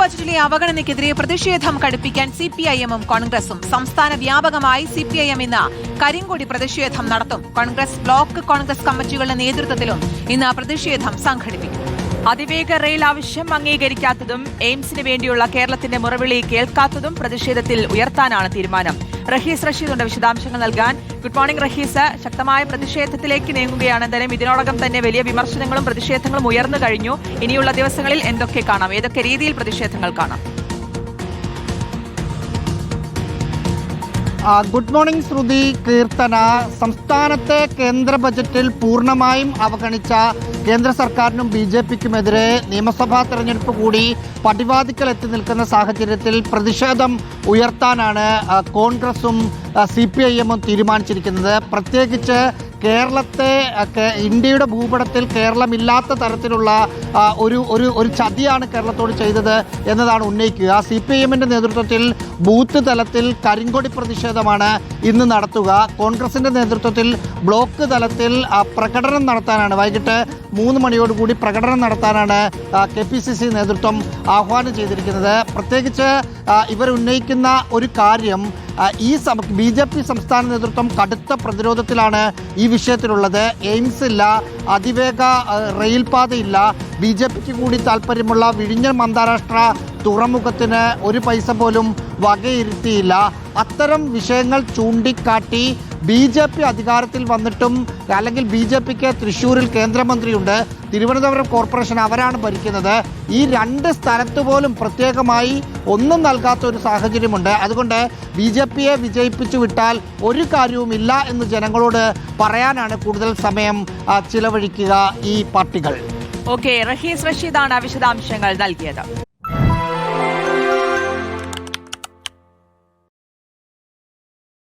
ബജറ്റിലെ അവഗണനയ്ക്കെതിരെ പ്രതിഷേധം കടുപ്പിക്കാൻ സിപിഐഎമ്മും കോൺഗ്രസും. സംസ്ഥാന വ്യാപകമായി സിപിഐഎം ഇന്ന് കരിങ്കൊടി പ്രതിഷേധം നടത്തും. കോൺഗ്രസ് ബ്ലോക്ക് കോൺഗ്രസ് കമ്മിറ്റികളുടെ നേതൃത്വത്തിലും ഇന്ന് പ്രതിഷേധം സംഘടിപ്പിക്കും. അതിവേഗ റെയിൽ ആവശ്യം അംഗീകരിക്കാത്തതും എയിംസിന് വേണ്ടിയുള്ള കേരളത്തിന്റെ മുറവിളി കേൾക്കാത്തതും പ്രതിഷേധത്തിൽ ഉയർത്താനാണ് തീരുമാനം. റഹീസ് റഷീദുണ്ട് വിശദാംശങ്ങൾ നൽകാൻ. Good morning Rahees. ശക്തമായ പ്രതിഷേധത്തിലേക്ക് നീങ്ങുകയാണ്. എന്തായാലും ഇതിനോടകം തന്നെ വലിയ വിമർശനങ്ങളും പ്രതിഷേധങ്ങളും ഉയർന്നു കഴിഞ്ഞു. ഇനിയുള്ള ദിവസങ്ങളിൽ എന്തൊക്കെ കാണാം, ഏതൊക്കെ രീതിയിൽ പ്രതിഷേധങ്ങൾ കാണാം? ഗുഡ് മോർണിംഗ് ശ്രുതി, കീർത്തന. സംസ്ഥാനത്തെ കേന്ദ്ര ബജറ്റിൽ പൂർണ്ണമായും അവഗണിച്ച കേന്ദ്ര സർക്കാരിനും BJPക്കുമെതിരെ നിയമസഭാ തെരഞ്ഞെടുപ്പ് കൂടി പടിവാതിക്കൽ എത്തി നിൽക്കുന്ന സാഹചര്യത്തിൽ പ്രതിഷേധം ഉയർത്താനാണ് കോൺഗ്രസും CPIM തീരുമാനിച്ചിരിക്കുന്നത്. പ്രത്യേകിച്ച് കേരളത്തെ ഇന്ത്യയുടെ ഭൂപടത്തിൽ കേരളമില്ലാത്ത തരത്തിലുള്ള ഒരു ചതിയാണ് കേരളത്തോട് ചെയ്തത് എന്നതാണ് ഉന്നയിക്കുക. CPIMന്റെ നേതൃത്വത്തിൽ ബൂത്ത് തലത്തിൽ കരിങ്കൊടി പ്രതിഷേധമാണ് ഇന്ന് നടത്തുക. കോൺഗ്രസിൻ്റെ നേതൃത്വത്തിൽ ബ്ലോക്ക് തലത്തിൽ പ്രകടനം നടത്താനാണ് വൈകിട്ട് 3 മണിയോടുകൂടി പ്രകടനം നടത്താനാണ് KPCC നേതൃത്വം ആഹ്വാനം ചെയ്തിരിക്കുന്നത്. പ്രത്യേകിച്ച് ഇവർ ഉന്നയിക്കുന്ന ഒരു കാര്യം, ഈ BJP സംസ്ഥാന നേതൃത്വം കടുത്ത പ്രതിരോധത്തിലാണ് ഈ വിഷയത്തിലുള്ളത്. എയിംസ് ഇല്ല, അതിവേഗ റെയിൽപാതയില്ല, BJPക്ക് കൂടി താല്പര്യമുള്ള വിഴിഞ്ഞം അന്താരാഷ്ട്ര തുറമുഖത്തിന് ഒരു പൈസ പോലും വകയിരുത്തിയില്ല. അത്തരം വിഷയങ്ങൾ ചൂണ്ടിക്കാട്ടി BJP അധികാരത്തിൽ വന്നിട്ടും, അല്ലെങ്കിൽ BJPക്ക് തൃശ്ശൂരിൽ കേന്ദ്രമന്ത്രിയുണ്ട്, തിരുവനന്തപുരം കോർപ്പറേഷൻ അവരാണ് ഭരിക്കുന്നത്. ഈ 2 സ്ഥലത്ത് പോലും പ്രത്യേകമായി ഒന്നും നൽകാത്ത ഒരു സാഹചര്യമുണ്ട്. അതുകൊണ്ട് BJPയെ വിജയിപ്പിച്ചു വിട്ടാൽ ഒരു കാര്യവുമില്ല എന്ന് ജനങ്ങളോട് പറയാനാണ് കൂടുതൽ സമയം ചിലവഴിക്കുക ഈ പാർട്ടികൾ. ഓക്കെ, റഹീസ് റഷീദാണ് വിശദാംശങ്ങൾ നൽകിയത്.